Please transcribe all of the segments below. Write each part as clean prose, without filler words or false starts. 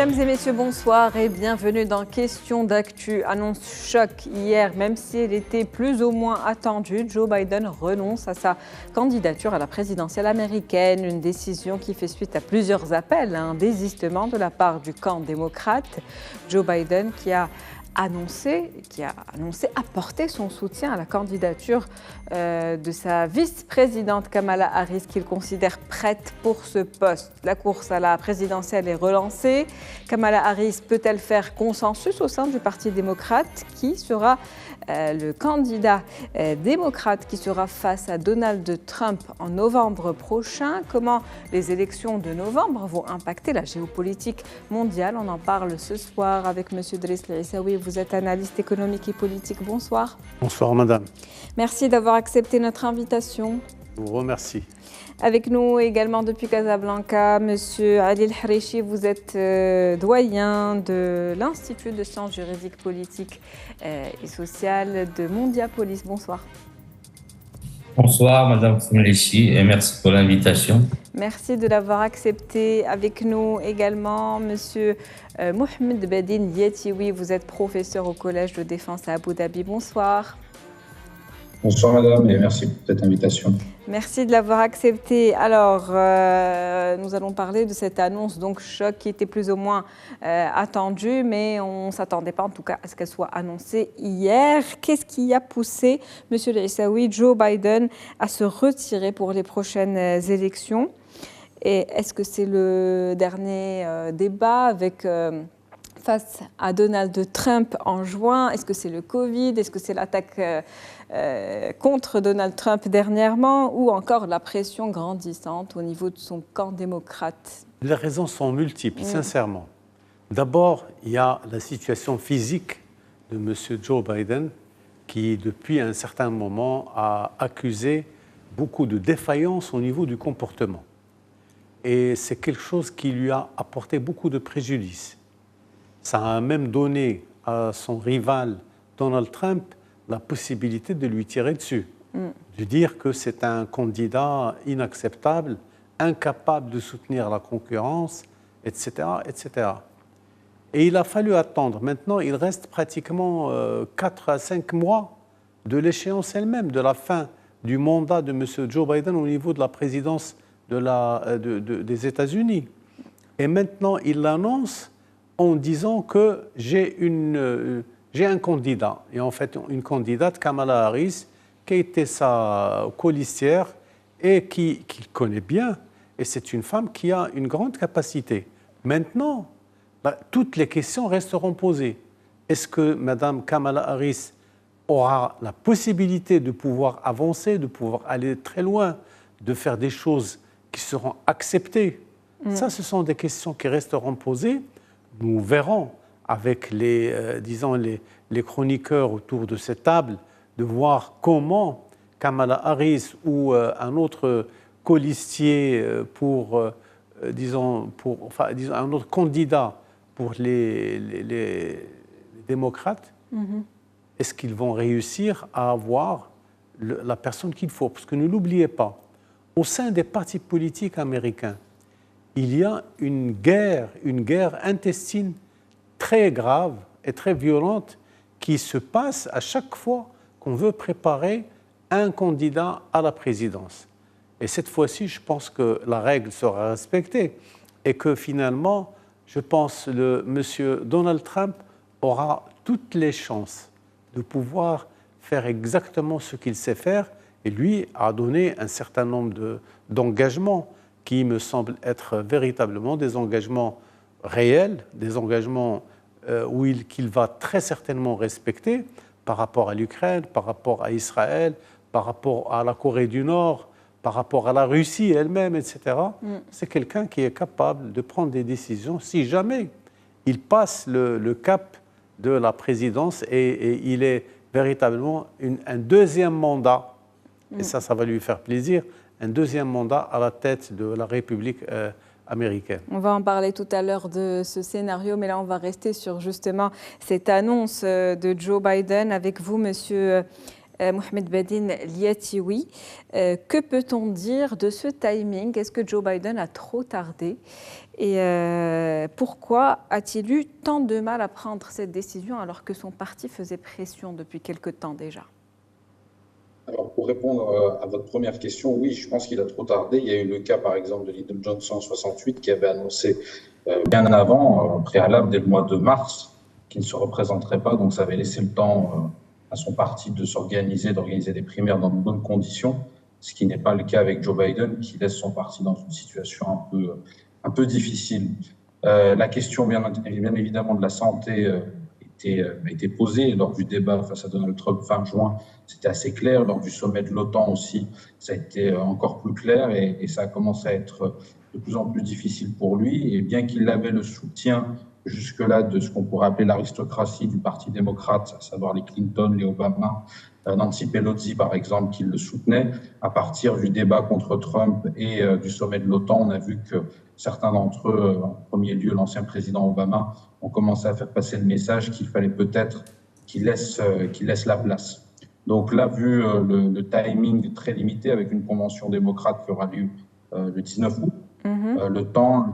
Mesdames et messieurs, bonsoir et bienvenue dans Question d'actu. Annonce choc hier, même si elle était plus ou moins attendue, Joe Biden renonce à sa candidature à la présidentielle américaine. Une décision qui fait suite à plusieurs appels à un désistement de la part du camp démocrate. Joe Biden qui a annoncé apporter son soutien à la candidature de sa vice-présidente Kamala Harris qu'il considère prête pour ce poste. La course à la présidentielle est relancée. Kamala Harris peut-elle faire consensus au sein du Parti démocrate? Qui sera le candidat démocrate qui sera face à Donald Trump en novembre prochain? Comment les élections de novembre vont impacter la géopolitique mondiale? On en parle ce soir avec M. Driss El-Aissaoui. Vous êtes analyste économique et politique. Bonsoir. Bonsoir, madame. Merci d'avoir accepté notre invitation. Je vous remercie. Avec nous également depuis Casablanca, Monsieur Adil Harichi, vous êtes doyen de l'Institut de sciences juridiques, politiques et sociales de Mondiapolis. Bonsoir. Bonsoir, Madame Khomeichi, et merci pour l'invitation. Merci de l'avoir accepté. Avec nous également, Monsieur Mohamed Badin Yetiwi, vous êtes professeur au Collège de défense à Abu Dhabi. Bonsoir. Bonsoir Madame et merci pour cette invitation. Merci de l'avoir accepté. Alors, nous allons parler de cette annonce donc choc qui était plus ou moins attendue, mais on ne s'attendait pas en tout cas à ce qu'elle soit annoncée hier. Qu'est-ce qui a poussé M. El-Aissaoui, Joe Biden, à se retirer pour les prochaines élections? Et est-ce que c'est le dernier débat avec face à Donald Trump en juin? Est-ce que c'est le Covid? Est-ce que c'est l'attaque contre Donald Trump dernièrement? Ou encore la pression grandissante au niveau de son camp démocrate? Les raisons sont multiples, sincèrement. D'abord, il y a la situation physique de M. Joe Biden qui, depuis un certain moment, a accusé beaucoup de défaillances au niveau du comportement. Et c'est quelque chose qui lui a apporté beaucoup de préjudice. Ça a même donné à son rival Donald Trump la possibilité de lui tirer dessus, de dire que c'est un candidat inacceptable, incapable de soutenir la concurrence, etc., etc. Et il a fallu attendre. Maintenant, il reste pratiquement 4 à 5 mois de l'échéance elle-même, de la fin du mandat de M. Joe Biden au niveau de la présidence des États-Unis. Et maintenant, il l'annonce en disant que j'ai un candidat, et en fait une candidate, Kamala Harris, qui a été sa colistière et qu'il connaît bien, et c'est une femme qui a une grande capacité. Maintenant, toutes les questions resteront posées. Est-ce que Mme Kamala Harris aura la possibilité de pouvoir avancer, de pouvoir aller très loin, de faire des choses qui seront acceptées? Ça, ce sont des questions qui resteront posées. Nous verrons avec les chroniqueurs autour de cette table de voir comment Kamala Harris ou un autre colistier un autre candidat pour les démocrates, est-ce qu'ils vont réussir à avoir la personne qu'il faut? Parce que ne l'oubliez pas, au sein des partis politiques américains, il y a une guerre intestine très grave et très violente qui se passe à chaque fois qu'on veut préparer un candidat à la présidence. Et cette fois-ci, je pense que la règle sera respectée et que finalement, je pense que M. Donald Trump aura toutes les chances de pouvoir faire exactement ce qu'il sait faire, et lui a donné un certain nombre d'engagements qui me semblent être véritablement des engagements réels, des engagements qu'il va très certainement respecter par rapport à l'Ukraine, par rapport à Israël, par rapport à la Corée du Nord, par rapport à la Russie elle-même, etc. C'est quelqu'un qui est capable de prendre des décisions si jamais il passe le cap de la présidence et il est véritablement un deuxième mandat, et ça va lui faire plaisir, un deuxième mandat à la tête de la République américaine. On va en parler tout à l'heure de ce scénario, mais là, on va rester sur justement cette annonce de Joe Biden avec vous, Monsieur Mohamed Badine Liatioui. Que peut-on dire de ce timing? Est-ce que Joe Biden a trop tardé? Et pourquoi a-t-il eu tant de mal à prendre cette décision alors que son parti faisait pression depuis quelque temps déjà? Alors, pour répondre à votre première question, oui, je pense qu'il a trop tardé. Il y a eu le cas, par exemple, de Lyndon Johnson en 68 qui avait annoncé bien avant, préalable, dès le mois de mars, qu'il ne se représenterait pas. Donc, ça avait laissé le temps à son parti de s'organiser, d'organiser des primaires dans de bonnes conditions, ce qui n'est pas le cas avec Joe Biden, qui laisse son parti dans une situation un peu difficile. La question, bien évidemment, de la santé a été posée lors du débat face à Donald Trump fin juin. C'était assez clair. Lors du sommet de l'OTAN aussi, ça a été encore plus clair et ça a commencé à être de plus en plus difficile pour lui. Et bien qu'il avait le soutien jusque-là de ce qu'on pourrait appeler l'aristocratie du Parti démocrate, à savoir les Clinton, les Obama, Nancy Pelosi par exemple, qui le soutenaient, à partir du débat contre Trump et du sommet de l'OTAN, on a vu que certains d'entre eux, en premier lieu l'ancien président Obama, ont commencé à faire passer le message qu'il fallait peut-être qu'il laisse la place. Donc là, vu le timing très limité avec une convention démocrate qui aura lieu le 19 août, le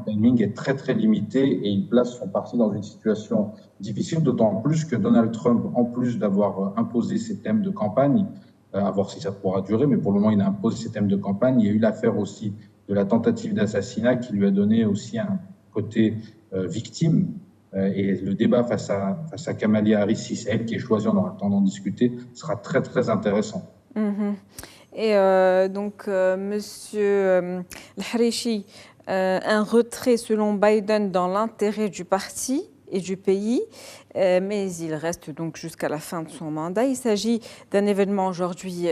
timing est très très limité et il place son parti dans une situation difficile, d'autant plus que Donald Trump, en plus d'avoir imposé ses thèmes de campagne, à voir si ça pourra durer, mais pour le moment il a imposé ses thèmes de campagne, il y a eu l'affaire aussi de la tentative d'assassinat qui lui a donné aussi un côté victime. Et le débat face à Kamala Harris, si c'est elle qui est choisie, on aura le temps d'en discuter, sera très très intéressant. Et donc, Monsieur El-Harichi, un retrait selon Biden dans l'intérêt du parti et du pays, mais il reste donc jusqu'à la fin de son mandat. Il s'agit d'un événement aujourd'hui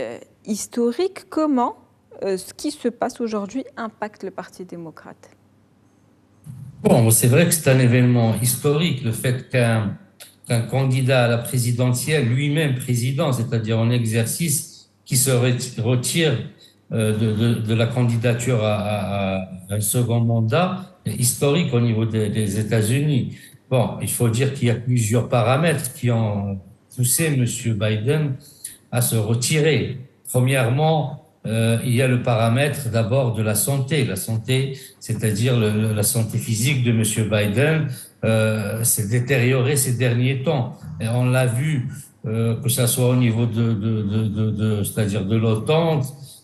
historique. Comment ce qui se passe aujourd'hui impacte le Parti démocrate? Bon, c'est vrai que c'est un événement historique, le fait qu'un candidat à la présidentielle, lui-même président, c'est-à-dire en exercice, qui se retire de la candidature à un second mandat, est historique au niveau des États-Unis. Bon, il faut dire qu'il y a plusieurs paramètres qui ont poussé M. Biden à se retirer. Premièrement, il y a le paramètre d'abord de la santé. La santé, c'est-à-dire la santé physique de M. Biden s'est détériorée ces derniers temps. Et on l'a vu, que ça soit au niveau c'est-à-dire de l'OTAN,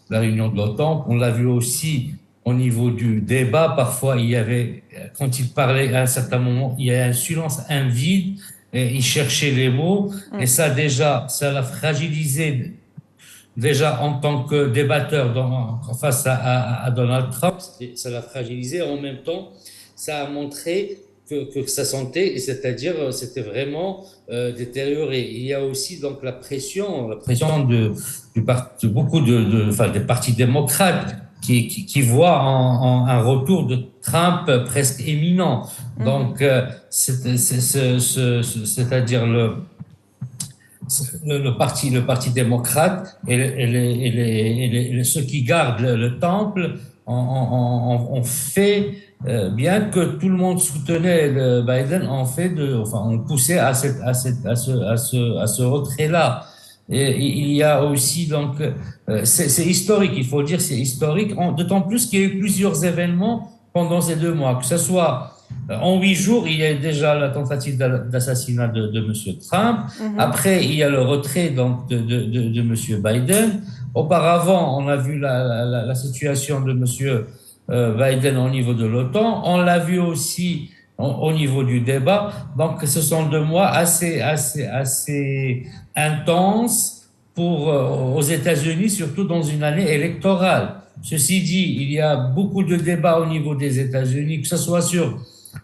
la réunion de l'OTAN, on l'a vu aussi au niveau du débat. Parfois, il y avait, quand il parlait à un certain moment, il y a un silence, un vide, et il cherchait les mots. Et ça, déjà, ça l'a fragilisé. Déjà, en tant que débatteur face à Donald Trump, ça l'a fragilisé. En même temps, ça a montré que sa santé, c'est-à-dire, c'était vraiment détérioré. Il y a aussi donc la pression de beaucoup des partis démocrates qui voient un retour de Trump presque imminent. Donc, c'est-à-dire le parti démocrate et ceux qui gardent le temple ont fait, bien que tout le monde soutenait Biden, ont poussé à ce retrait-là. Et il y a aussi donc, c'est historique, il faut dire, c'est historique, d'autant plus qu'il y a eu plusieurs événements pendant ces 2 mois, que ce soit en 8 jours, il y a déjà la tentative d'assassinat de M. Trump. Après, il y a le retrait donc de M. Biden. Auparavant, on a vu la situation de M. Biden au niveau de l'OTAN. On l'a vu aussi au niveau du débat. Donc, ce sont 2 mois assez intenses aux États-Unis, surtout dans une année électorale. Ceci dit, il y a beaucoup de débats au niveau des États-Unis, que ce soit sur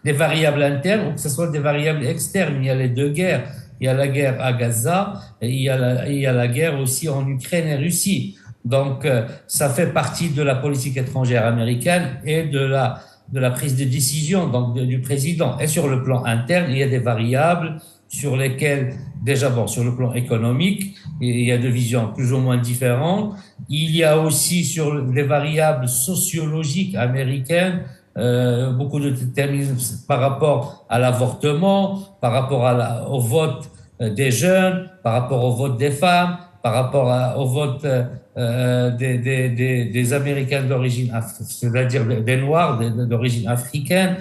des variables internes ou que ce soit des variables externes. Il y a les 2 guerres. Il y a la guerre à Gaza et il y a la guerre aussi en Ukraine et Russie. Donc, ça fait partie de la politique étrangère américaine et de la prise de décision donc du président. Et sur le plan interne, il y a des variables sur lesquelles, déjà, sur le plan économique, il y a 2 visions plus ou moins différentes. Il y a aussi sur les variables sociologiques américaines, beaucoup de déterminisme par rapport à l'avortement, par rapport au vote des jeunes, par rapport au vote des femmes, par rapport au vote des Américains d'origine, c'est-à-dire des Noirs d'origine africaine.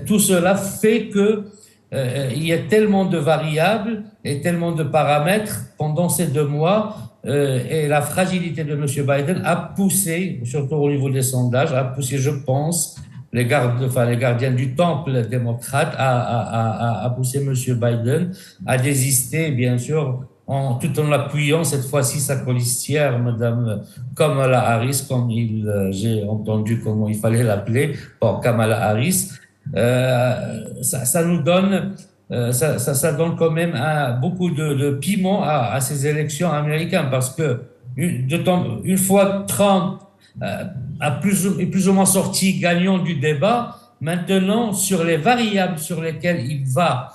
Tout cela fait que il y a tellement de variables et tellement de paramètres pendant ces 2 mois, et la fragilité de M. Biden a poussé, surtout au niveau des sondages, a poussé, je pense, les gardiens du temple démocrate à pousser M. Biden à désister, bien sûr, tout en appuyant cette fois-ci sa colistière, Madame Kamala Harris, comme j'ai entendu comment il fallait l'appeler, bon, Kamala Harris. Ça nous donne, ça donne quand même beaucoup de piment à ces élections américaines, parce que une fois Trump est plus ou moins sorti gagnant du débat, maintenant sur les variables sur lesquelles il va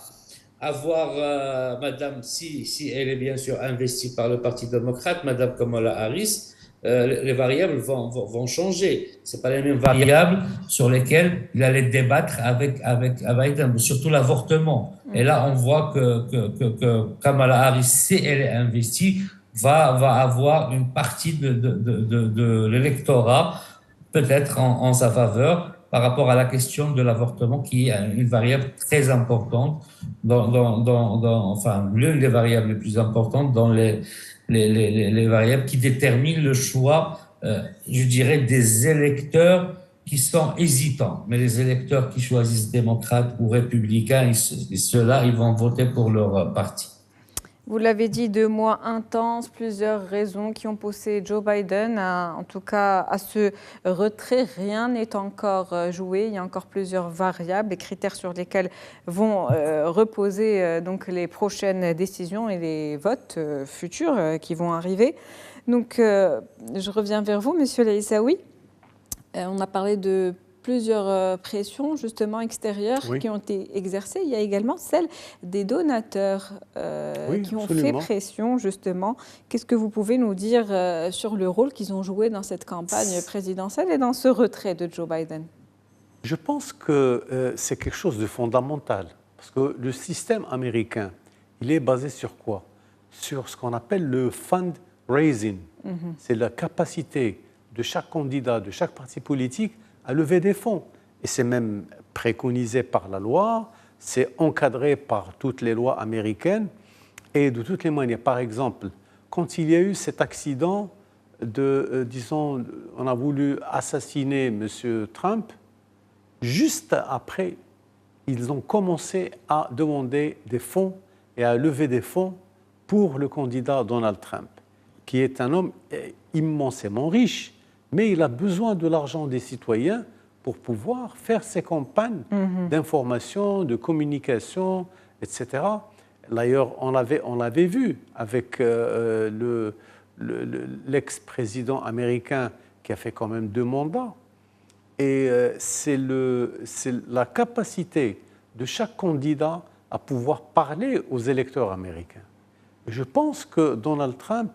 avoir Madame, si elle est bien sûr investie par le Parti démocrate, Madame Kamala Harris, les variables vont changer. C'est pas les mêmes variables sur lesquelles il allait débattre avec Biden, surtout l'avortement. Et là, on voit que Kamala Harris, si elle est investie, va avoir une partie de l'électorat peut-être en sa faveur par rapport à la question de l'avortement, qui est une variable très importante, enfin, l'une des variables les plus importantes dans les variables qui déterminent le choix, je dirais, des électeurs qui sont hésitants. Mais les électeurs qui choisissent démocrates ou républicains, ceux-là, ils vont voter pour leur parti. Vous l'avez dit, 2 mois intenses, plusieurs raisons qui ont poussé Joe Biden en tout cas à ce retrait. Rien n'est encore joué, il y a encore plusieurs variables, les critères sur lesquels vont reposer donc les prochaines décisions et les votes futurs qui vont arriver. Donc je reviens vers vous, Monsieur Laïsaoui. On a parlé de plusieurs pressions justement extérieures qui ont été exercées. Il y a également celle des donateurs qui ont fait pression justement. Qu'est-ce que vous pouvez nous dire sur le rôle qu'ils ont joué dans cette campagne présidentielle et dans ce retrait de Joe Biden? Je pense que c'est quelque chose de fondamental, parce que le système américain, il est basé sur quoi? Sur ce qu'on appelle le fundraising. C'est la capacité de chaque candidat, de chaque parti politique à lever des fonds. Et c'est même préconisé par la loi, c'est encadré par toutes les lois américaines. Et de toutes les manières, par exemple, quand il y a eu cet accident disons, on a voulu assassiner M. Trump, juste après, ils ont commencé à demander des fonds et à lever des fonds pour le candidat Donald Trump, qui est un homme immensément riche, mais il a besoin de l'argent des citoyens pour pouvoir faire ses campagnes d'information, de communication, etc. D'ailleurs, on l'avait vu avec l'ex-président américain qui a fait quand même 2 mandats. Et c'est la capacité de chaque candidat à pouvoir parler aux électeurs américains. Et je pense que Donald Trump,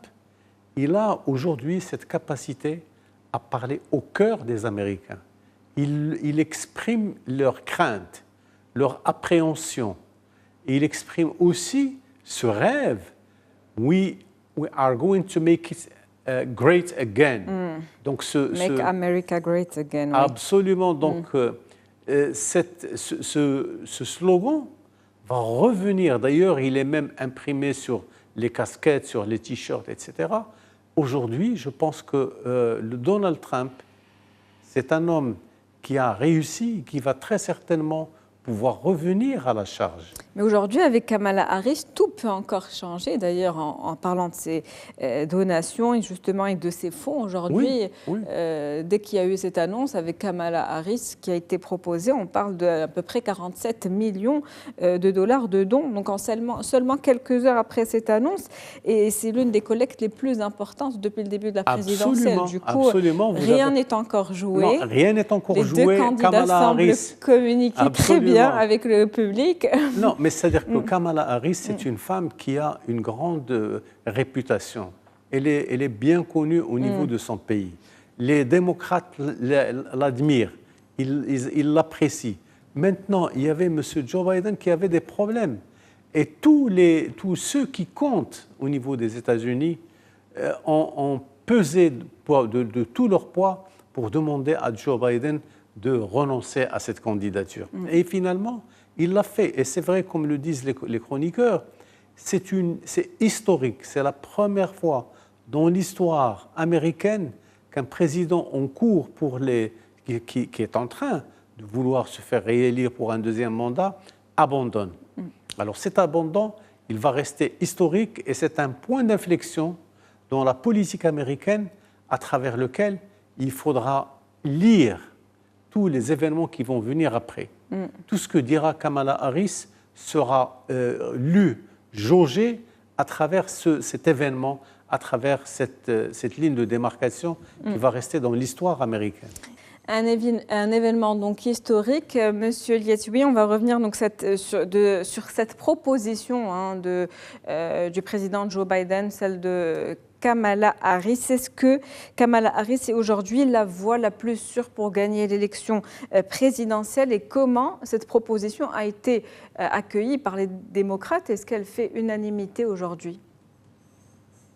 il a aujourd'hui cette capacité à parler au cœur des Américains. Il exprime leurs craintes, leur appréhension. Et il exprime aussi ce rêve. We are going to make it great again. Donc Make America great again. Absolument. Donc ce slogan va revenir. D'ailleurs, il est même imprimé sur les casquettes, sur les t-shirts, etc. Aujourd'hui, je pense que Donald Trump, c'est un homme qui a réussi, qui va très certainement pouvoir revenir à la charge. Mais aujourd'hui, avec Kamala Harris, tout peut encore changer. D'ailleurs, en parlant de ces donations et justement et de ces fonds, aujourd'hui, dès qu'il y a eu cette annonce avec Kamala Harris qui a été proposée, on parle d'à peu près 47 millions de dollars de dons, donc en seulement quelques heures après cette annonce. Et c'est l'une des collectes les plus importantes depuis le début de la présidentielle. Du coup, rien n'est encore joué. Non, rien n'est encore joué. Les 2 candidats semblent communiquer très bien avec le public. Non, mais c'est-à-dire que Kamala Harris, c'est une femme qui a une grande réputation. Elle est bien connue au niveau de son pays. Les démocrates l'admirent, ils l'apprécient. Maintenant, il y avait M. Joe Biden qui avait des problèmes. Et tous ceux qui comptent au niveau des États-Unis ont pesé de tout leur poids pour demander à Joe Biden de renoncer à cette candidature. Et finalement, il l'a fait. Et c'est vrai, comme le disent les chroniqueurs, c'est historique. C'est la première fois dans l'histoire américaine qu'un président en cours qui est en train de vouloir se faire réélire pour un deuxième mandat abandonne. Alors cet abandon, il va rester historique et c'est un point d'inflexion dans la politique américaine à travers lequel il faudra lire tous les événements qui vont venir après. Tout ce que dira Kamala Harris sera lu, jaugé à travers cet événement, à travers cette ligne de démarcation qui va rester dans l'histoire américaine. Un événement donc historique. Monsieur Lietzoui, on va revenir donc sur cette proposition du président Joe Biden, celle de Kamala Harris. Est-ce que Kamala Harris est aujourd'hui la voie la plus sûre pour gagner l'élection présidentielle et comment cette proposition a été accueillie par les démocrates? Est-ce qu'elle fait unanimité aujourd'hui?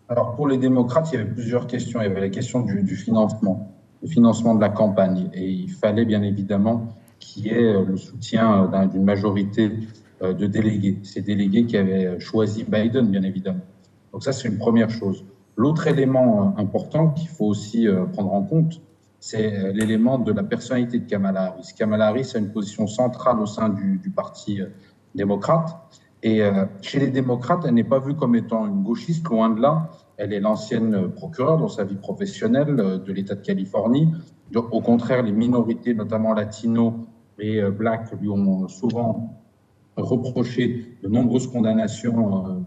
Alors pour les démocrates, il y avait plusieurs questions. Il y avait la question du financement. Le financement de la campagne. Et il fallait bien évidemment qu'il y ait le soutien d'une majorité de délégués. Ces délégués qui avaient choisi Biden, bien évidemment. Donc ça, c'est une première chose. L'autre élément important qu'il faut aussi prendre en compte, c'est l'élément de la personnalité de Kamala Harris. Kamala Harris a une position centrale au sein du Parti démocrate. Et chez les démocrates, elle n'est pas vue comme étant une gauchiste, loin de là. Elle est l'ancienne procureure dans sa vie professionnelle de l'État de Californie. Au contraire, les minorités, notamment latinos et blacks, lui ont souvent reproché de nombreuses condamnations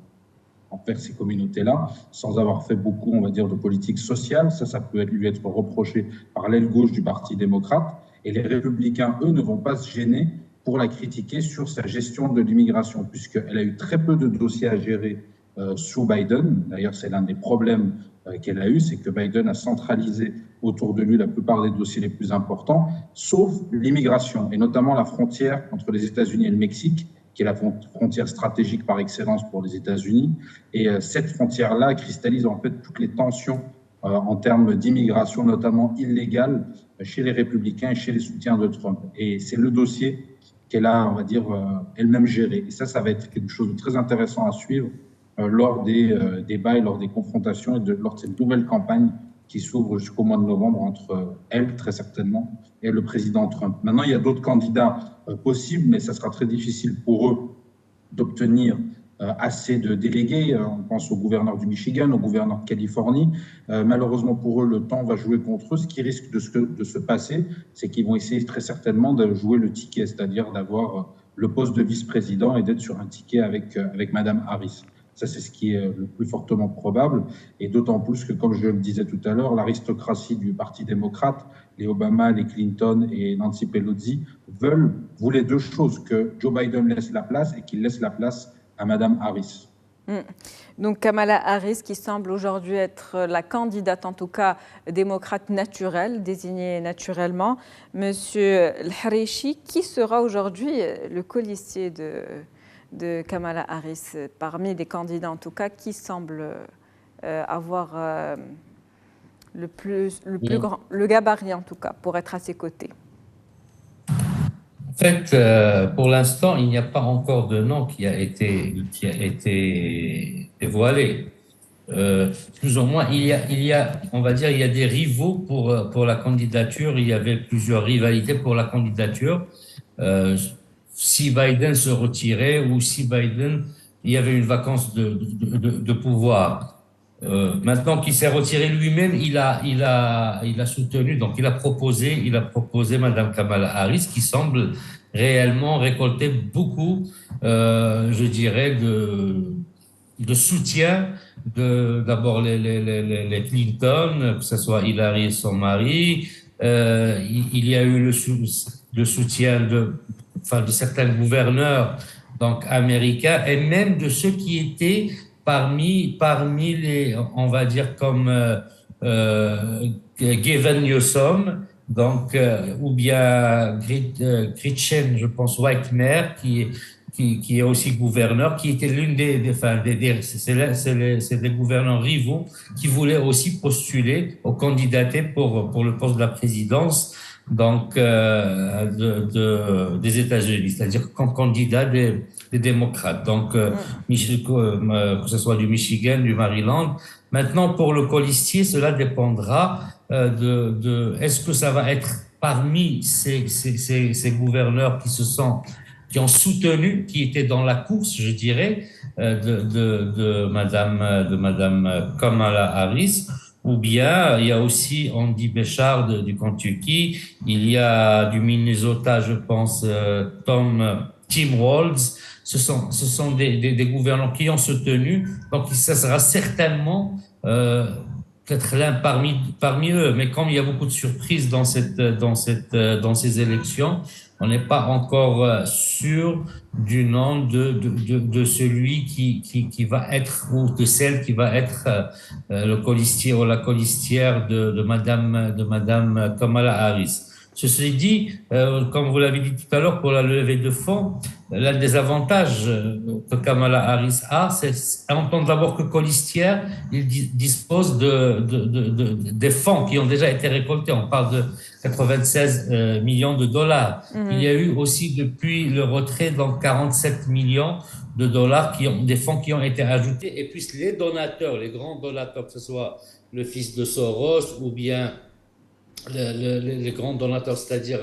envers ces communautés-là, sans avoir fait beaucoup, on va dire, de politique sociale. Ça peut lui être reproché par l'aile gauche du Parti démocrate. Et les républicains, eux, ne vont pas se gêner pour la critiquer sur sa gestion de l'immigration, puisqu'elle a eu très peu de dossiers à gérer sous Biden. D'ailleurs, c'est l'un des problèmes qu'elle a eu, c'est que Biden a centralisé autour de lui la plupart des dossiers les plus importants, sauf l'immigration, et notamment la frontière entre les États-Unis et le Mexique, qui est la frontière stratégique par excellence pour les États-Unis. Et cette frontière-là cristallise en fait toutes les tensions en termes d'immigration, notamment illégale, chez les républicains et chez les soutiens de Trump. Et c'est le dossier qu'elle a, on va dire, elle-même géré. Et ça va être quelque chose de très intéressant à suivre lors des débats et lors des confrontations et lors de cette nouvelle campagne qui s'ouvre jusqu'au mois de novembre entre elle, très certainement, et le président Trump. Maintenant, il y a d'autres candidats possibles, mais ça sera très difficile pour eux d'obtenir assez de délégués. On pense au gouverneur du Michigan, au gouverneur de Californie. Malheureusement pour eux, le temps va jouer contre eux. Ce qui risque de se passer, c'est qu'ils vont essayer très certainement de jouer le ticket, c'est-à-dire d'avoir le poste de vice-président et d'être sur un ticket avec Madame Harris. Ça, c'est ce qui est le plus fortement probable. Et d'autant plus que, comme je le disais tout à l'heure, l'aristocratie du Parti démocrate, les Obama, les Clinton et Nancy Pelosi, voulaient deux choses, que Joe Biden laisse la place et qu'il laisse la place à Madame Harris. Donc Kamala Harris qui semble aujourd'hui être la candidate, en tout cas démocrate naturelle, désignée naturellement. Monsieur El-Harichi, qui sera aujourd'hui le colistier de Kamala Harris, parmi les candidats en tout cas, qui semble avoir le gabarit en tout cas, pour être à ses côtés? En fait, pour l'instant, il n'y a pas encore de nom qui a été dévoilé. Plus ou moins, il y a, on va dire, il y a des rivaux pour la candidature. Il y avait plusieurs rivalités pour la candidature. Si Biden se retirait ou si Biden, il y avait une vacance de pouvoir. Maintenant qu'il s'est retiré lui-même, il a soutenu, donc il a proposé Madame Kamala Harris, qui semble réellement récolter beaucoup, je dirais, de soutien d'abord les Clinton, que ce soit Hillary et son mari. Il y a eu le soutien de certains gouverneurs donc américains et même de ceux qui étaient parmi les, on va dire comme Gavin Newsom, donc ou bien Gretchen, je pense, Whitmer, qui qui est aussi gouverneur, qui était l'une c'est des gouverneurs rivaux qui voulaient aussi postuler ou candidater pour le poste de la présidence donc des États-Unis, c'est-à-dire comme candidat des démocrates. Donc, que ce soit du Michigan, du Maryland. Maintenant, pour le colistier, cela dépendra est-ce que ça va être parmi ces gouverneurs qui ont soutenu, qui étaient dans la course, je dirais, de Madame Kamala Harris, ou bien il y a aussi Andy Béchard du Kentucky, il y a du Minnesota, je pense, Tim Walz. Ce sont des gouvernants qui ont soutenu, donc ça sera certainement peut-être l'un parmi eux, mais comme il y a beaucoup de surprises dans ces élections, on n'est pas encore sûr du nom de celui qui va être, ou de celle qui va être le colistier ou la colistière de Madame Kamala Harris. Ceci dit, comme vous l'avez dit tout à l'heure, pour la levée de fonds, l'un des avantages que Kamala Harris a, c'est entendre d'abord que colistière, il dispose des fonds qui ont déjà été récoltés. On parle de 96 millions de dollars. Il y a eu aussi depuis le retrait donc 47 millions de dollars des fonds qui ont été ajoutés. Et puis les donateurs, les grands donateurs, que ce soit le fils de Soros ou bien les grands donateurs, c'est-à-dire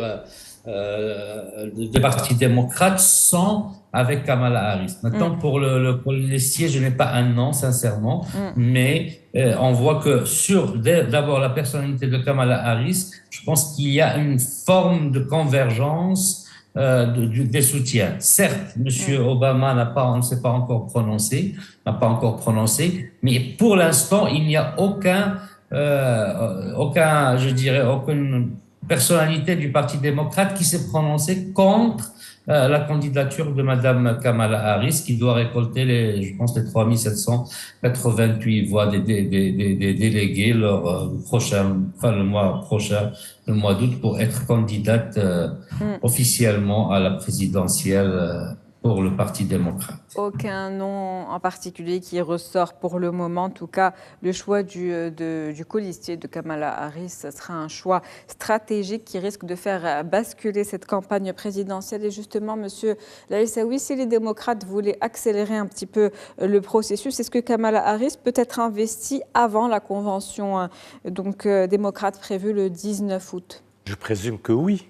des partis démocrates, sont avec Kamala Harris. Maintenant, pour le colistier, je n'ai pas un nom, sincèrement, mais on voit que d'abord la personnalité de Kamala Harris, je pense qu'il y a une forme de convergence des soutiens. Certes, M. Obama ne s'est pas encore prononcé, mais pour l'instant, il n'y a aucune personnalité du Parti démocrate qui s'est prononcée contre la candidature de Madame Kamala Harris, qui doit récolter les 3788 voix des délégués le mois prochain, le mois d'août, pour être candidate officiellement à la présidentielle pour le Parti démocrate. Aucun nom en particulier qui ressort pour le moment. En tout cas, le choix du colistier de Kamala Harris, ce sera un choix stratégique qui risque de faire basculer cette campagne présidentielle. Et justement, Monsieur Laïsaoui, si les démocrates voulaient accélérer un petit peu le processus, est-ce que Kamala Harris peut être investie avant la convention démocrate prévue le 19 août? Je présume que oui.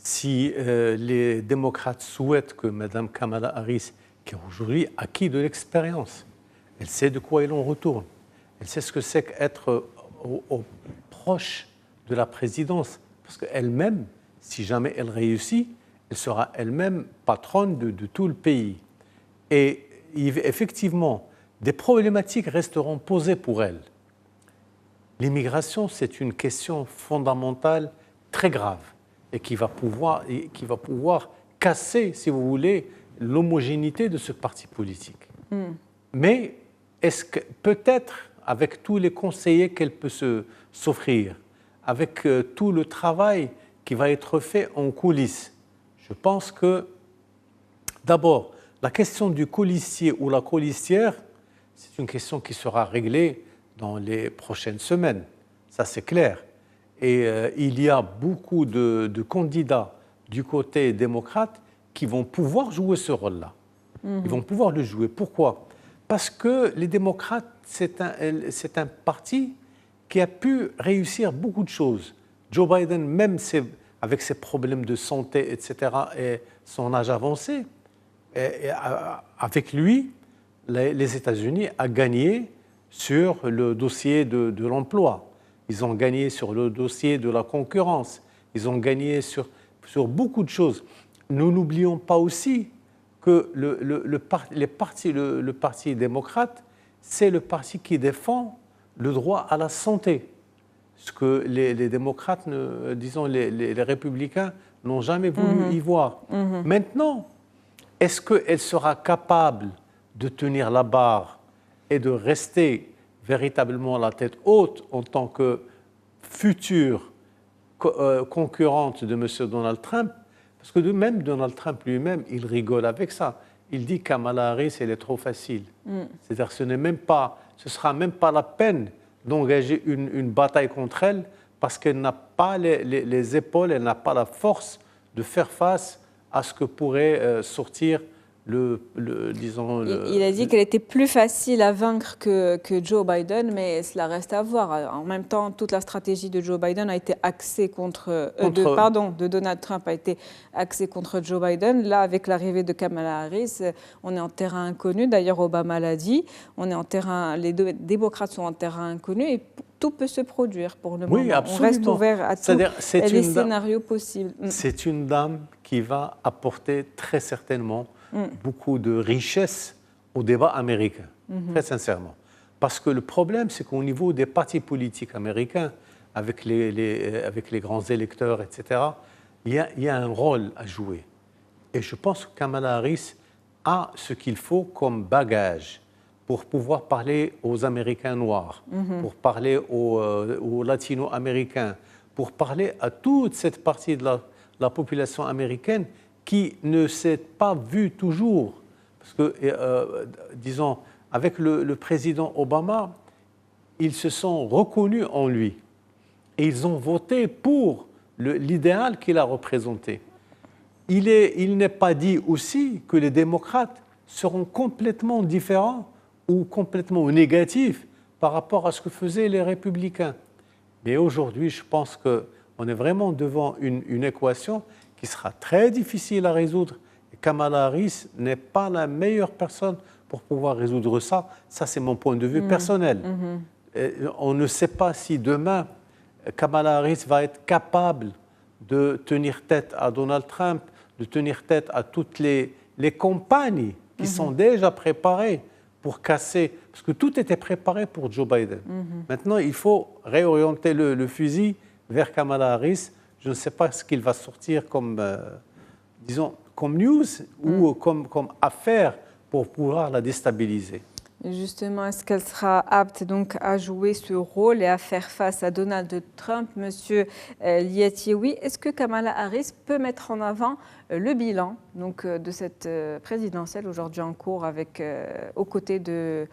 Si les démocrates souhaitent que Mme Kamala Harris, qui a aujourd'hui acquis de l'expérience, elle sait de quoi il en retourne, elle sait ce que c'est qu'être proche de la présidence, parce qu'elle-même, si jamais elle réussit, elle sera elle-même patronne de tout le pays. Et effectivement, des problématiques resteront posées pour elle. L'immigration, c'est une question fondamentale très grave, et qui va pouvoir casser, si vous voulez, l'homogénéité de ce parti politique. Mais est-ce que peut-être, avec tous les conseillers qu'elle peut s'offrir, avec tout le travail qui va être fait en coulisses, je pense que, d'abord, la question du colistier ou la colistière, c'est une question qui sera réglée dans les prochaines semaines. Ça, c'est clair. Et il y a beaucoup de candidats du côté démocrate qui vont pouvoir jouer ce rôle-là. Ils vont pouvoir le jouer. Pourquoi? Parce que les démocrates, c'est un parti qui a pu réussir beaucoup de choses. Joe Biden, même avec ses problèmes de santé, etc., et son âge avancé, avec lui, les États-Unis ont gagné sur le dossier de l'emploi. Ils ont gagné sur le dossier de la concurrence. Ils ont gagné sur beaucoup de choses. Nous n'oublions pas aussi que le Parti démocrate, c'est le parti qui défend le droit à la santé. Ce que les démocrates, disons les républicains, n'ont jamais voulu y voir. Maintenant, est-ce qu'elle sera capable de tenir la barre et de rester véritablement la tête haute en tant que future concurrente de M. Donald Trump? Parce que même Donald Trump lui-même, il rigole avec ça. Il dit Kamala Harris, elle est trop facile. C'est-à-dire que ce ne sera même pas la peine d'engager une bataille contre elle parce qu'elle n'a pas les épaules, elle n'a pas la force de faire face à ce que pourrait sortir il a dit qu'elle était plus facile à vaincre que Joe Biden, mais cela reste à voir. En même temps, toute la stratégie de Joe Biden a été axée de Donald Trump a été axée contre Joe Biden. Là, avec l'arrivée de Kamala Harris, on est en terrain inconnu. D'ailleurs, Obama l'a dit. Les démocrates sont en terrain inconnu et tout peut se produire pour le moment. Absolument. On reste ouvert à tous les scénarios possibles. C'est une dame qui va apporter très certainement beaucoup de richesse au débat américain, très sincèrement. Parce que le problème, c'est qu'au niveau des partis politiques américains, avec les grands électeurs, etc., il y a un rôle à jouer. Et je pense que Kamala Harris a ce qu'il faut comme bagage pour pouvoir parler aux Américains noirs, pour parler aux Latino-Américains, pour parler à toute cette partie de la population américaine qui ne s'est pas vue toujours. Parce que, disons, avec le président Obama, ils se sont reconnus en lui et ils ont voté pour l'idéal qu'il a représenté. Il n'est pas dit aussi que les démocrates seront complètement différents ou complètement négatifs par rapport à ce que faisaient les républicains. Mais aujourd'hui, je pense qu'on est vraiment devant une équation qui sera très difficile à résoudre. Et Kamala Harris n'est pas la meilleure personne pour pouvoir résoudre ça. Ça, c'est mon point de vue personnel. On ne sait pas si demain, Kamala Harris va être capable de tenir tête à Donald Trump, de tenir tête à toutes les campagnes qui sont déjà préparées pour casser, parce que tout était préparé pour Joe Biden. Maintenant, il faut réorienter le fusil vers Kamala Harris. Je ne sais pas ce qu'il va sortir comme, comme news ou comme affaire pour pouvoir la déstabiliser. Justement, est-ce qu'elle sera apte donc à jouer ce rôle et à faire face à Donald Trump, Monsieur Lieti? Oui. Est-ce que Kamala Harris peut mettre en avant le bilan donc, de cette présidentielle aujourd'hui en cours aux côtés de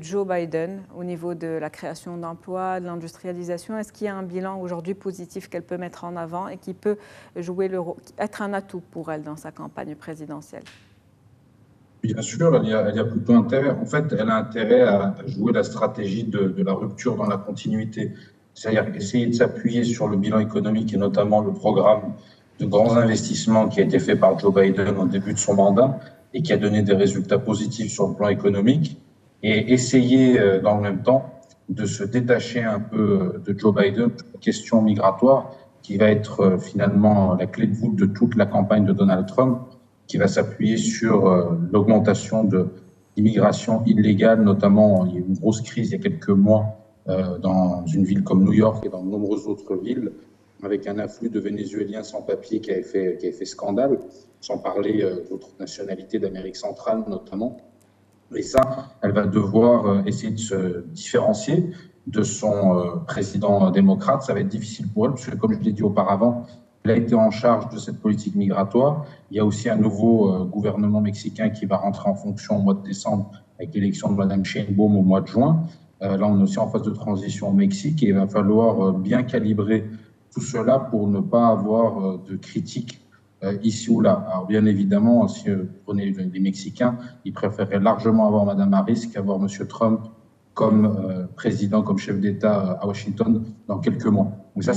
Joe Biden au niveau de la création d'emplois, de l'industrialisation? Est-ce qu'il y a un bilan aujourd'hui positif qu'elle peut mettre en avant et qui peut jouer être un atout pour elle dans sa campagne présidentielle? Bien sûr, elle y a plutôt intérêt. En fait, elle a intérêt à jouer la stratégie de la rupture dans la continuité. C'est-à-dire essayer de s'appuyer sur le bilan économique et notamment le programme de grands investissements qui a été fait par Joe Biden au début de son mandat et qui a donné des résultats positifs sur le plan économique, et essayer dans le même temps de se détacher un peu de Joe Biden sur la question migratoire qui va être finalement la clé de voûte de toute la campagne de Donald Trump, qui va s'appuyer sur l'augmentation de l'immigration illégale, notamment il y a eu une grosse crise il y a quelques mois dans une ville comme New York et dans de nombreuses autres villes, avec un afflux de Vénézuéliens sans papier qui avait fait scandale, sans parler d'autres nationalités d'Amérique centrale notamment. Et ça, elle va devoir essayer de se différencier de son président démocrate. Ça va être difficile pour elle, parce que comme je l'ai dit auparavant, elle a été en charge de cette politique migratoire. Il y a aussi un nouveau gouvernement mexicain qui va rentrer en fonction au mois de décembre avec l'élection de Mme Sheinbaum au mois de juin. Là, on est aussi en phase de transition au Mexique et il va falloir bien calibrer tout cela pour ne pas avoir de critiques ici ou là. Alors bien évidemment, si vous prenez les Mexicains, ils préféraient largement avoir Mme Harris qu'avoir M. Trump comme président, comme chef d'État à Washington dans quelques mois. Donc ça,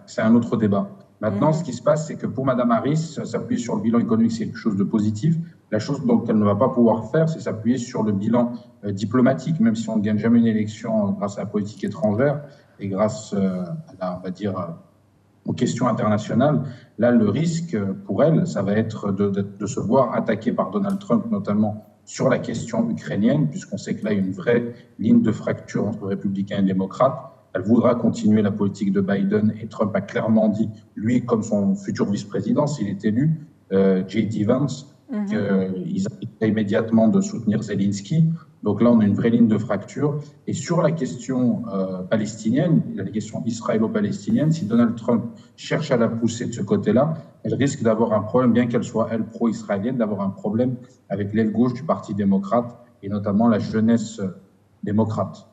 c'est un autre débat. Maintenant, ce qui se passe, c'est que pour Mme Harris, s'appuyer sur le bilan économique, c'est quelque chose de positif. La chose dont elle ne va pas pouvoir faire, c'est s'appuyer sur le bilan diplomatique, même si on ne gagne jamais une élection grâce à la politique étrangère et grâce on va dire, aux questions internationales. Là, le risque pour elle, ça va être de se voir attaquée par Donald Trump, notamment sur la question ukrainienne, puisqu'on sait que là, il y a une vraie ligne de fracture entre républicains et démocrates. Elle voudra continuer la politique de Biden et Trump a clairement dit, lui, comme son futur vice-président, s'il est élu, J.D. Vance, qu'il immédiatement de soutenir Zelensky Donc là, on a une vraie ligne de fracture. Et sur la question palestinienne, la question israélo-palestinienne, si Donald Trump cherche à la pousser de ce côté-là, elle risque d'avoir un problème, bien qu'elle soit, elle, pro-israélienne, d'avoir un problème avec l'aile gauche du Parti démocrate et notamment la jeunesse démocrate.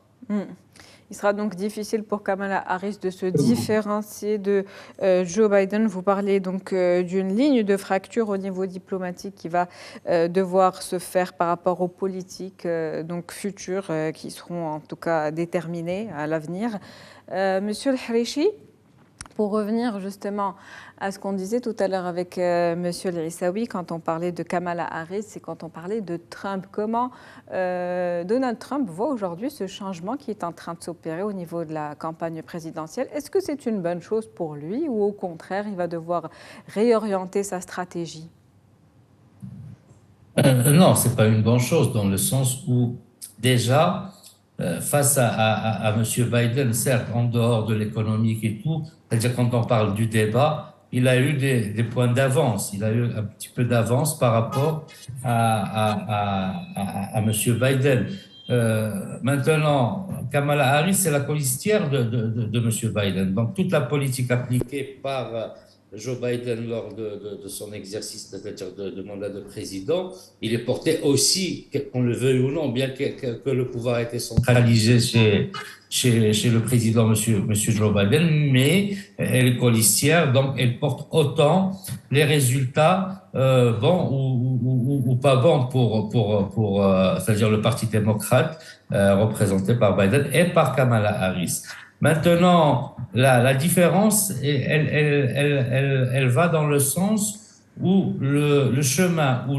Il sera donc difficile pour Kamala Harris de se différencier de Joe Biden. Vous parlez donc d'une ligne de fracture au niveau diplomatique qui va devoir se faire par rapport aux politiques donc futures qui seront en tout cas déterminées à l'avenir. Monsieur El Harichi, pour revenir justement à ce qu'on disait tout à l'heure avec Monsieur El Issaoui, quand on parlait de Kamala Harris et quand on parlait de Trump, comment Donald Trump voit aujourd'hui ce changement qui est en train de s'opérer au niveau de la campagne présidentielle? Est-ce que c'est une bonne chose pour lui ou au contraire, il va devoir réorienter sa stratégie? Non, c'est pas une bonne chose dans le sens où déjà, face à M. Biden, certes, en dehors de l'économique et tout, c'est-à-dire quand on parle du débat, il a eu des points d'avance. Il a eu un petit peu d'avance par rapport à M. Biden. Maintenant, Kamala Harris, c'est la colistière de M. Biden. Donc, toute la politique appliquée par Joe Biden lors de son exercice, c'est-à-dire de mandat de président, il est porté aussi, qu'on le veuille ou non, bien que le pouvoir ait été centralisé chez le président, monsieur Joe Biden, mais elle est colistière, donc elle porte autant les résultats bons ou pas bons pour c'est-à-dire le Parti démocrate représenté par Biden et par Kamala Harris. Maintenant, la différence, elle va dans le sens où le chemin, où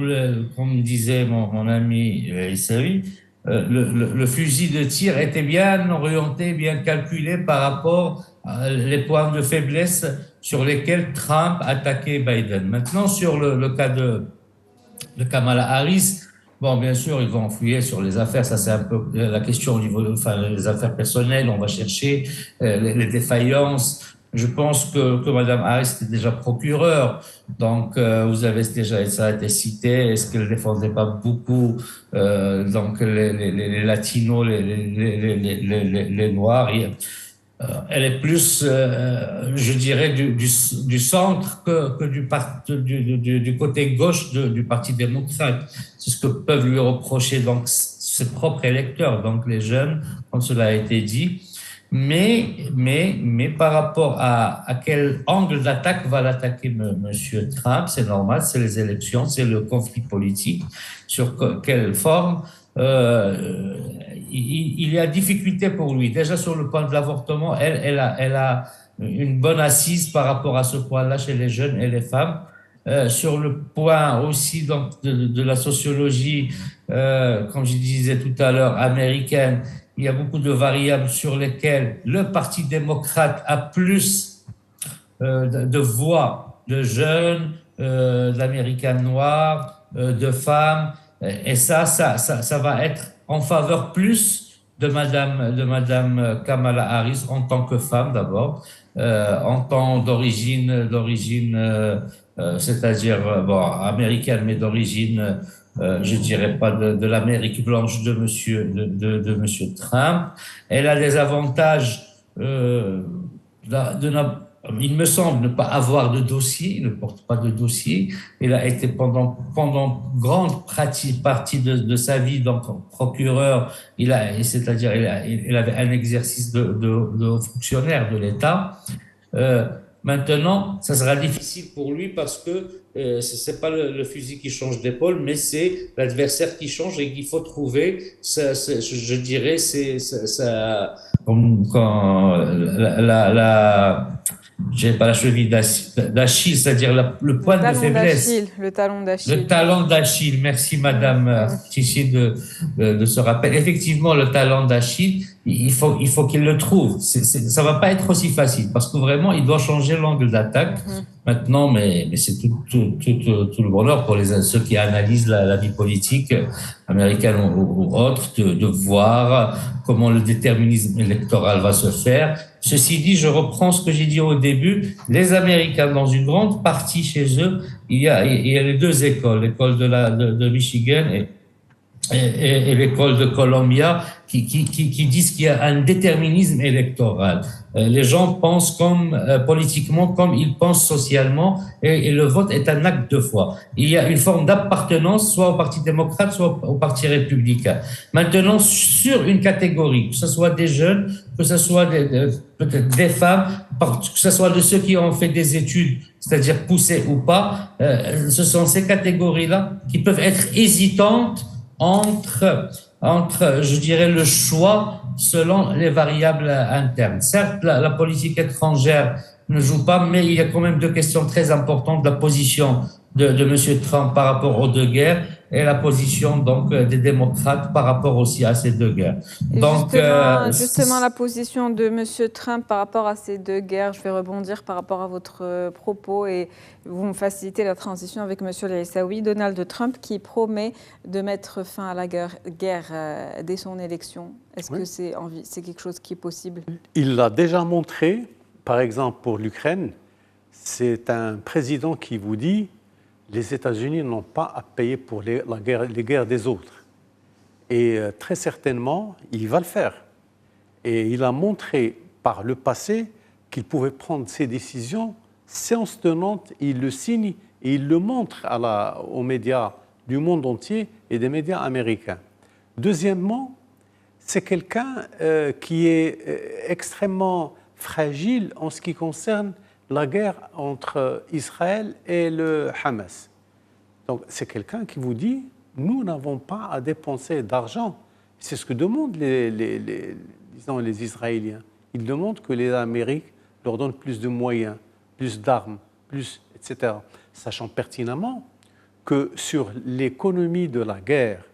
comme disait mon ami Issaoui, le fusil de tir était bien orienté, bien calculé par rapport les points de faiblesse sur lesquels Trump attaquait Biden. Maintenant, sur le cas de Kamala Harris, bon, bien sûr, ils vont enfouiller sur les affaires. Ça, c'est un peu la question au niveau, les affaires personnelles. On va chercher les défaillances. Je pense que Mme Harris était déjà procureure. Donc, vous avez déjà, ça a été cité. Est-ce qu'elle ne défendait pas beaucoup donc les latinos, les noirs? Elle est plus, je dirais, du centre que du côté gauche du Parti démocrate. C'est ce que peuvent lui reprocher donc ses propres électeurs, donc les jeunes, comme cela a été dit. Mais par rapport à quel angle d'attaque va l'attaquer Monsieur Trump, c'est normal, c'est les élections, c'est le conflit politique. Sur quelle forme il y a difficulté pour lui. Déjà sur le point de l'avortement, elle a une bonne assise par rapport à ce point-là chez les jeunes et les femmes. Sur le point aussi donc de la sociologie, comme je disais tout à l'heure, américaine, il y a beaucoup de variables sur lesquelles le Parti démocrate a plus de voix de jeunes, d'Américains noirs, de femmes, et ça va être en faveur plus de Madame Kamala Harris en tant que femme d'abord, en tant d'origine, c'est-à-dire bon américaine mais d'origine, je dirais pas de l'Amérique blanche de Monsieur Trump. Elle a des avantages il me semble ne pas avoir de dossier, il ne porte pas de dossier. Il a été pendant grande partie de sa vie donc procureur. C'est-à-dire il avait un exercice de fonctionnaire de l'État. Maintenant, ça sera difficile pour lui parce que c'est pas le fusil qui change d'épaule, mais c'est l'adversaire qui change et qu'il faut trouver. Je dirais, j'ai pas la cheville d'Achille, c'est-à-dire le point de faiblesse. Le talon d'Achille. Le talon d'Achille. Merci Madame Chichi de ce rappel. Effectivement, le talon d'Achille, il faut qu'il le trouve. Ça va pas être aussi facile parce que vraiment, il doit changer l'angle d'attaque. Maintenant, mais c'est tout le bonheur pour ceux qui analysent la vie politique américaine ou autre de voir comment le déterminisme électoral va se faire. Ceci dit, je reprends ce que j'ai dit au début. Les Américains, dans une grande partie chez eux, il y a les deux écoles, l'école de Michigan et l'école de Columbia qui disent qu'il y a un déterminisme électoral. Les gens pensent politiquement comme ils pensent socialement et le vote est un acte de foi. Il y a une forme d'appartenance soit au Parti démocrate, soit au Parti républicain. Maintenant, sur une catégorie, que ce soit des jeunes, que ce soit peut-être des femmes, que ce soit de ceux qui ont fait des études, c'est-à-dire poussées ou pas, ce sont ces catégories-là qui peuvent être hésitantes entre, je dirais, le choix selon les variables internes. Certes, la politique étrangère ne joue pas, mais il y a quand même deux questions très importantes. La position de M. Trump par rapport aux deux guerres et la position donc des démocrates par rapport aussi à ces deux guerres. Et donc, justement, la position de M. Trump par rapport à ces deux guerres, je vais rebondir par rapport à votre propos et vous me facilitez la transition avec M. Laïsaoui. Donald Trump qui promet de mettre fin à la guerre dès son élection. Est-ce que c'est quelque chose qui est possible? Il l'a déjà montré, par exemple pour l'Ukraine. C'est un président qui vous dit les États-Unis n'ont pas à payer pour les guerres des autres. Et très certainement, il va le faire. Et il a montré par le passé qu'il pouvait prendre ses décisions séance tenante, il le signe et il le montre aux médias du monde entier et des médias américains. Deuxièmement, c'est quelqu'un qui est extrêmement fragile en ce qui concerne la guerre entre Israël et le Hamas. Donc c'est quelqu'un qui vous dit nous n'avons pas à dépenser d'argent. C'est ce que demandent disons, les Israéliens. Ils demandent que les Américains leur donnent plus de moyens, plus d'armes, etc. Sachant pertinemment que sur l'économie de la guerre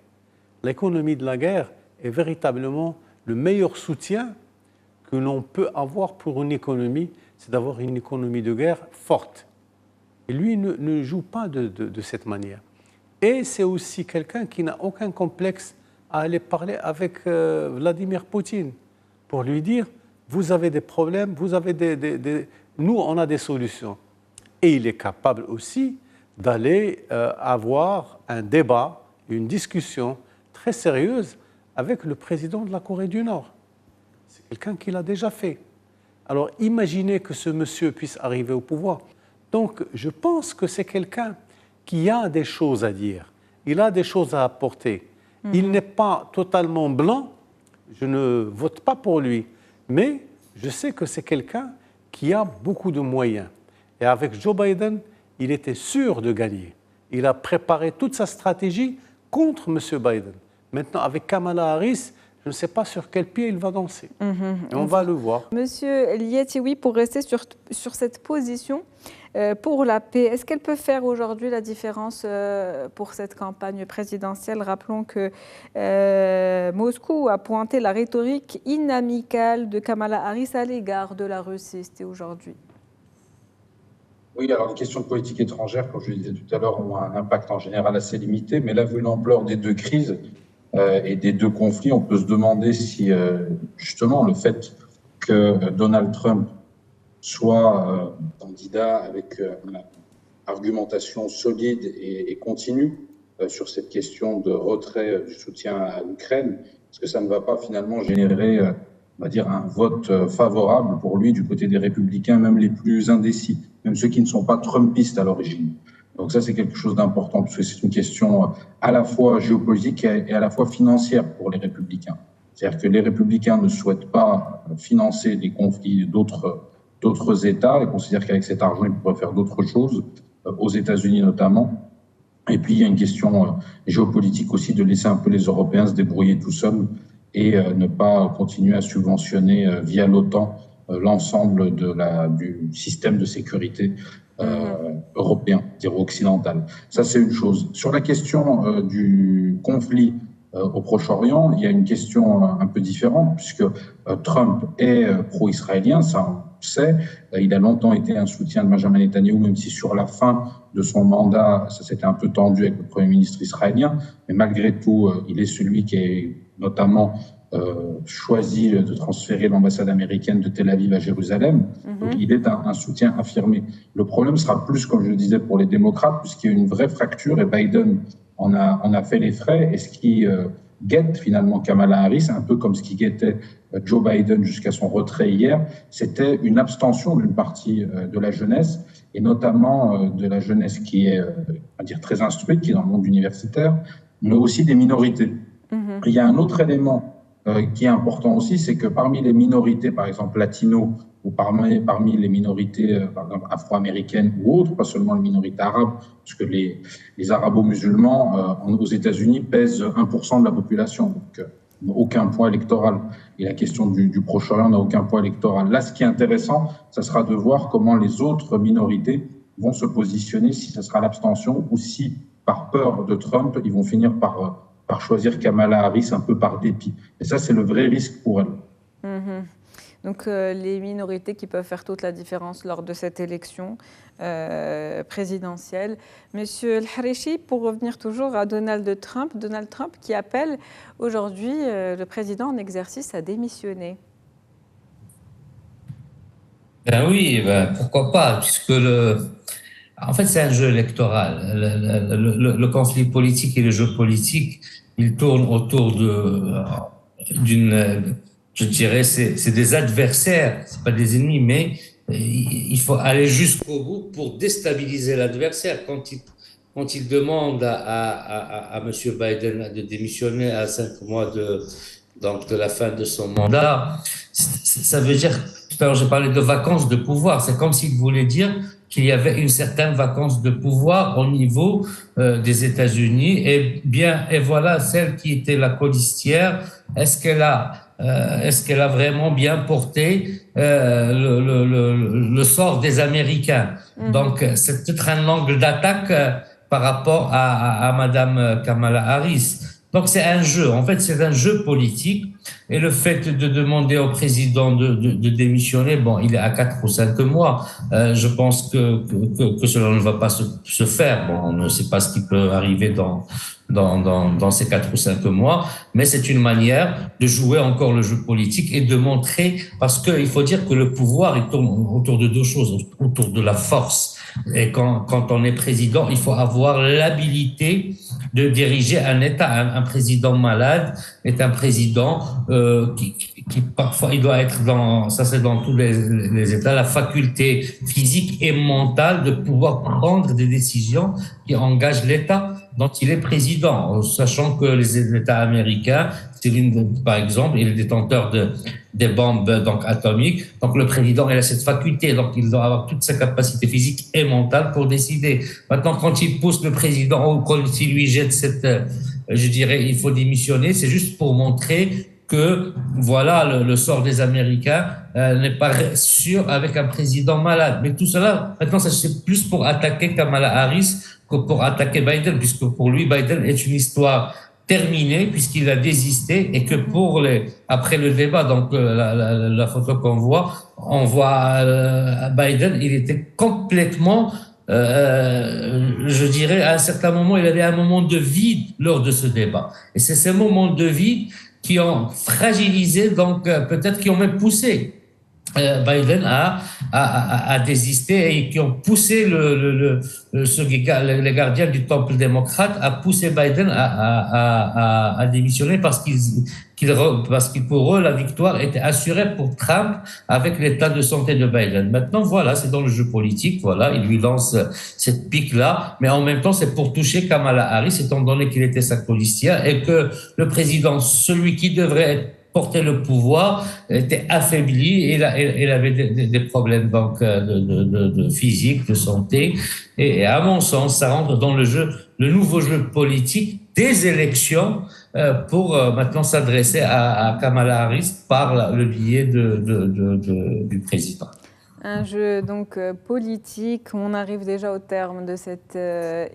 est véritablement le meilleur soutien que l'on peut avoir pour une économie, c'est d'avoir une économie de guerre forte. Et lui ne joue pas de cette manière. Et c'est aussi quelqu'un qui n'a aucun complexe à aller parler avec Vladimir Poutine pour lui dire « vous avez des problèmes, nous on a des solutions ». Et il est capable aussi d'aller avoir un débat, une discussion très sérieuse avec le président de la Corée du Nord. C'est quelqu'un qui l'a déjà fait. Alors imaginez que ce monsieur puisse arriver au pouvoir. Donc je pense que c'est quelqu'un qui a des choses à dire, il a des choses à apporter. Il n'est pas totalement blanc, je ne vote pas pour lui, mais je sais que c'est quelqu'un qui a beaucoup de moyens. Et avec Joe Biden, il était sûr de gagner. Il a préparé toute sa stratégie contre M. Biden. Maintenant, avec Kamala Harris, je ne sais pas sur quel pied il va danser. Et on va le voir. Monsieur Lietioui, pour rester sur cette position, pour la paix, est-ce qu'elle peut faire aujourd'hui la différence pour cette campagne présidentielle? Rappelons que Moscou a pointé la rhétorique inamicale de Kamala Harris à l'égard de la Russie. C'était aujourd'hui. Oui, alors les questions de politique étrangère, comme je le disais tout à l'heure, ont un impact en général assez limité, mais là, vu l'ampleur des deux crises et des deux conflits, on peut se demander si justement le fait que Donald Trump soit candidat avec une argumentation solide et continue sur cette question de retrait du soutien à l'Ukraine, est-ce que ça ne va pas finalement générer, on va dire, un vote favorable pour lui du côté des républicains, même les plus indécis, même ceux qui ne sont pas trumpistes à l'origine. Donc ça, c'est quelque chose d'important, parce que c'est une question à la fois géopolitique et à la fois financière pour les républicains. C'est-à-dire que les républicains ne souhaitent pas financer des conflits d'autres États et considèrent qu'avec cet argent, ils pourraient faire d'autres choses, aux États-Unis notamment. Et puis, il y a une question géopolitique aussi de laisser un peu les Européens se débrouiller tout seuls et ne pas continuer à subventionner via l'OTAN l'ensemble du système de sécurité européen, c'est-à-dire occidental. Ça, c'est une chose. Sur la question du conflit au Proche-Orient, il y a une question un peu différente, puisque Trump est pro-israélien, ça on sait. Il a longtemps été un soutien de Benjamin Netanyahou, même si sur la fin de son mandat, ça s'était un peu tendu avec le Premier ministre israélien. Mais malgré tout, il est celui qui est notamment choisi de transférer l'ambassade américaine de Tel Aviv à Jérusalem. Donc, il est un soutien affirmé. Le problème sera plus, comme je le disais, pour les démocrates, puisqu'il y a une vraie fracture et Biden, on a fait les frais. Et ce qui guette finalement Kamala Harris, un peu comme ce qui guettait Joe Biden jusqu'à son retrait hier, c'était une abstention d'une partie de la jeunesse, et notamment de la jeunesse qui est, on va dire, très instruite, qui est dans le monde universitaire, mais aussi des minorités. Il y a un autre élément qui est important aussi, c'est que parmi les minorités, par exemple latinos, ou parmi les minorités, par exemple afro-américaines ou autres, pas seulement les minorités arabes, parce que les arabo-musulmans aux États-Unis pèsent 1% de la population, donc n'ont aucun poids électoral. Et la question du Proche-Orient n'a aucun poids électoral. Là, ce qui est intéressant, ça sera de voir comment les autres minorités vont se positionner, si ce sera l'abstention ou si, par peur de Trump, ils vont finir par choisir Kamala Harris un peu par dépit. Et ça, c'est le vrai risque pour elle. Donc les minorités qui peuvent faire toute la différence lors de cette élection présidentielle. Monsieur El Harichi, pour revenir toujours à Donald Trump qui appelle aujourd'hui le président en exercice à démissionner. Ben oui, pourquoi pas, puisque en fait c'est un jeu électoral. Le conflit politique et le jeu politique, il tourne autour d'une, je dirais, c'est des adversaires, c'est pas des ennemis, mais il faut aller jusqu'au bout pour déstabiliser l'adversaire. Quand il demande à Monsieur Biden de démissionner à 5 mois de la fin de son mandat, ça veut dire, tout à l'heure j'ai parlé de vacances de pouvoir, c'est comme s'il voulait dire qu'il y avait une certaine vacance de pouvoir au niveau des États-Unis. Et voilà, celle qui était la colistière, est-ce qu'elle a vraiment bien porté le sort des Américains? Donc, c'est peut-être un angle d'attaque par rapport à Madame Kamala Harris. Donc, c'est un jeu. En fait, c'est un jeu politique. Et le fait de demander au président de démissionner, bon, il est à 4 ou 5 mois. Je pense que cela ne va pas se faire. Bon, on ne sait pas ce qui peut arriver dans ces 4 ou 5 mois, mais c'est une manière de jouer encore le jeu politique et de montrer, parce qu'il faut dire que le pouvoir, il tourne autour de deux choses, autour de la force. Et quand on est président, il faut avoir l'habilité de diriger un État. Un président malade est un président qui parfois, il doit être ça c'est dans tous les États, la faculté physique et mentale de pouvoir prendre des décisions qui engagent l'État dont il est président, sachant que les États américains, par exemple, il est détenteur des bombes atomiques, donc le président il a cette faculté, donc il doit avoir toute sa capacité physique et mentale pour décider. Maintenant, quand il pousse le président ou quand il lui jette je dirais, il faut démissionner, c'est juste pour montrer que voilà, le sort des Américains n'est pas sûr avec un président malade. Mais tout cela, maintenant, c'est plus pour attaquer Kamala Harris que pour attaquer Biden, puisque pour lui, Biden est une histoire terminée, puisqu'il a désisté, et que après le débat, donc la photo qu'on voit, on voit Biden, il était complètement, je dirais, à un certain moment, il avait un moment de vide lors de ce débat. Et c'est ces moments de vide qui ont fragilisé, donc peut-être qui ont même poussé Biden a désisté et qui ont poussé les gardiens du temple démocrate à pousser Biden à démissionner parce que pour eux la victoire était assurée pour Trump avec l'état de santé de Biden. Maintenant voilà, c'est dans le jeu politique, voilà, il lui lance cette pique là, mais en même temps c'est pour toucher Kamala Harris étant donné qu'il était sa colistière et que le président, celui qui devrait porter le pouvoir, était affaibli et il avait des problèmes donc de physique, de santé. Et à mon sens, ça rentre dans le nouveau jeu politique des élections pour maintenant s'adresser à Kamala Harris par le biais du président. Un jeu donc politique. On arrive déjà au terme de cette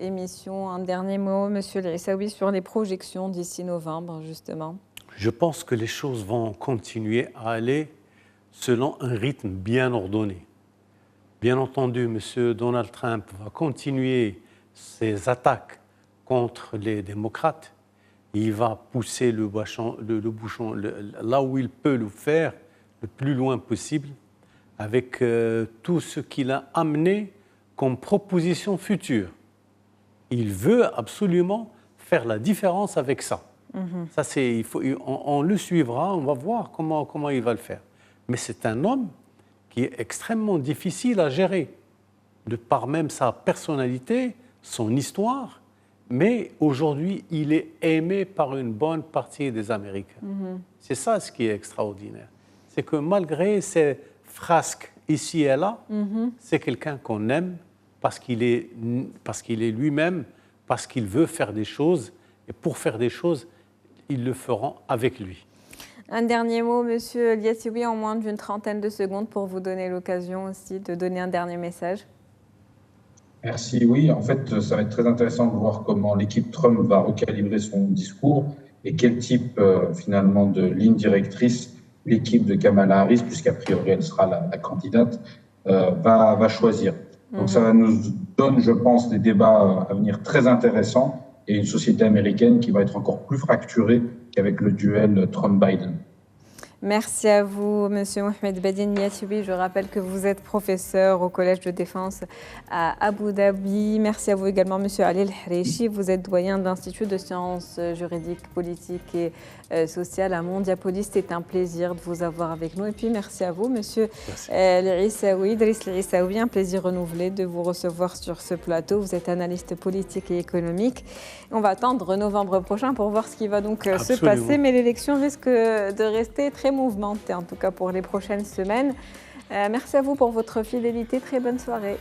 émission. Un dernier mot, Monsieur El-Rissaoui, sur les projections d'ici novembre, justement. Je pense que les choses vont continuer à aller selon un rythme bien ordonné. Bien entendu, M. Donald Trump va continuer ses attaques contre les démocrates. Il va pousser le bouchon là où il peut le faire, le plus loin possible, avec tout ce qu'il a amené comme proposition future. Il veut absolument faire la différence avec ça. Ça, on le suivra, on va voir comment il va le faire. Mais c'est un homme qui est extrêmement difficile à gérer, de par même sa personnalité, son histoire, mais aujourd'hui, il est aimé par une bonne partie des Américains. C'est ça ce qui est extraordinaire. C'est que malgré ses frasques ici et là, c'est quelqu'un qu'on aime parce qu'il est lui-même, parce qu'il veut faire des choses, et pour faire des choses, ils le feront avec lui. Un dernier mot, Monsieur Liassioui, en moins d'une trentaine de secondes pour vous donner l'occasion aussi de donner un dernier message. Merci. Oui, en fait, ça va être très intéressant de voir comment l'équipe Trump va recalibrer son discours et quel type, finalement, de ligne directrice l'équipe de Kamala Harris, puisqu'a priori elle sera la candidate, va choisir. Donc ça nous donne, je pense, des débats à venir très intéressants et une société américaine qui va être encore plus fracturée qu'avec le duel Trump-Biden. Merci à vous, Monsieur Mohamed Badine Liassioui. Je rappelle que vous êtes professeur au Collège de défense à Abu Dhabi. Merci à vous également, Monsieur Ali El-Harechi. Vous êtes doyen de l'Institut de sciences juridiques, politiques et sociales à Mondiapolis. C'est un plaisir de vous avoir avec nous. Et puis, merci à vous, Monsieur L'Issaoui, Driss L'Issaoui. Un plaisir renouvelé de vous recevoir sur ce plateau. Vous êtes analyste politique et économique. On va attendre novembre prochain pour voir ce qui va donc se passer. Mais l'élection risque de rester très mouvementée, en tout cas pour les prochaines semaines. Merci à vous pour votre fidélité. Très bonne soirée.